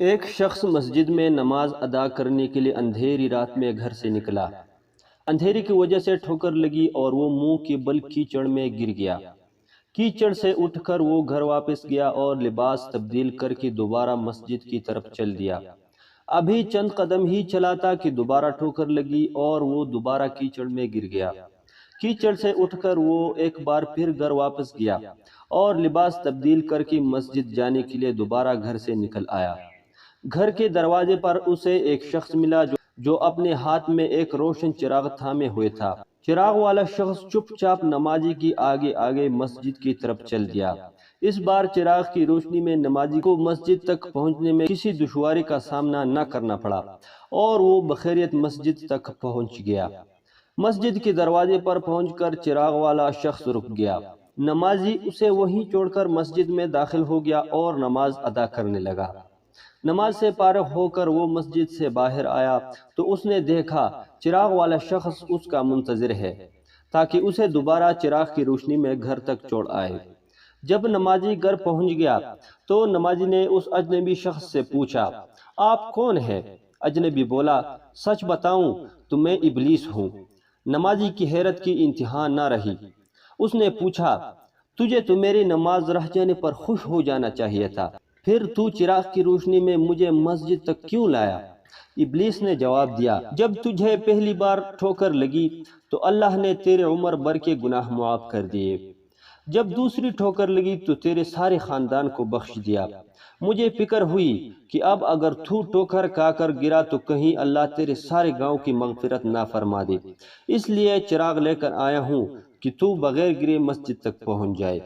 ایک شخص مسجد میں نماز ادا کرنے کے لیے اندھیری رات میں گھر سے نکلا۔ اندھیری کی وجہ سے ٹھوکر لگی اور وہ منہ کے بل کیچڑ میں گر گیا۔ کیچڑ سے اٹھ کر وہ گھر واپس گیا اور لباس تبدیل کر کے دوبارہ مسجد کی طرف چل دیا۔ ابھی چند قدم ہی چلا تھا کہ دوبارہ ٹھوکر لگی اور وہ دوبارہ کیچڑ میں گر گیا۔ کیچڑ سے اٹھ کر وہ ایک بار پھر گھر واپس گیا اور لباس تبدیل کر کے مسجد جانے کے لیے دوبارہ گھر سے نکل آیا۔ گھر کے دروازے پر اسے ایک شخص ملا جو اپنے ہاتھ میں ایک روشن چراغ تھامے ہوئے تھا۔ چراغ والا شخص چپ چاپ نمازی کی آگے آگے مسجد کی طرف چل دیا۔ اس بار چراغ کی روشنی میں نمازی کو مسجد تک پہنچنے میں کسی دشواری کا سامنا نہ کرنا پڑا اور وہ بخیریت مسجد تک پہنچ گیا۔ مسجد کے دروازے پر پہنچ کر چراغ والا شخص رک گیا۔ نمازی اسے وہیں چھوڑ کر مسجد میں داخل ہو گیا اور نماز ادا کرنے لگا۔ نماز سے فارغ ہو کر وہ مسجد سے باہر آیا تو اس نے دیکھا چراغ والا شخص اس کا منتظر ہے تاکہ اسے دوبارہ چراغ کی روشنی میں گھر تک چھوڑ آئے۔ جب نمازی گھر پہنچ گیا تو نمازی نے اس اجنبی شخص سے پوچھا، آپ کون ہے؟ اجنبی بولا، سچ بتاؤں تو میں ابلیس ہوں۔ نمازی کی حیرت کی انتہا نہ رہی۔ اس نے پوچھا، تجھے تو میری نماز رہ جانے پر خوش ہو جانا چاہیے تھا، پھر تو چراغ کی روشنی میں مجھے مسجد تک کیوں لایا؟ ابلیس نے جواب دیا، جب تجھے پہلی بار ٹھوکر لگی تو اللہ نے تیرے عمر بھر کے گناہ معاف کر دیے، جب دوسری ٹھوکر لگی تو تیرے سارے خاندان کو بخش دیا۔ مجھے فکر ہوئی کہ اب اگر تو ٹھوکر کھا کر گرا تو کہیں اللہ تیرے سارے گاؤں کی مغفرت نہ فرما دے، اس لیے چراغ لے کر آیا ہوں کہ تو بغیر گرے مسجد تک پہنچ جائے۔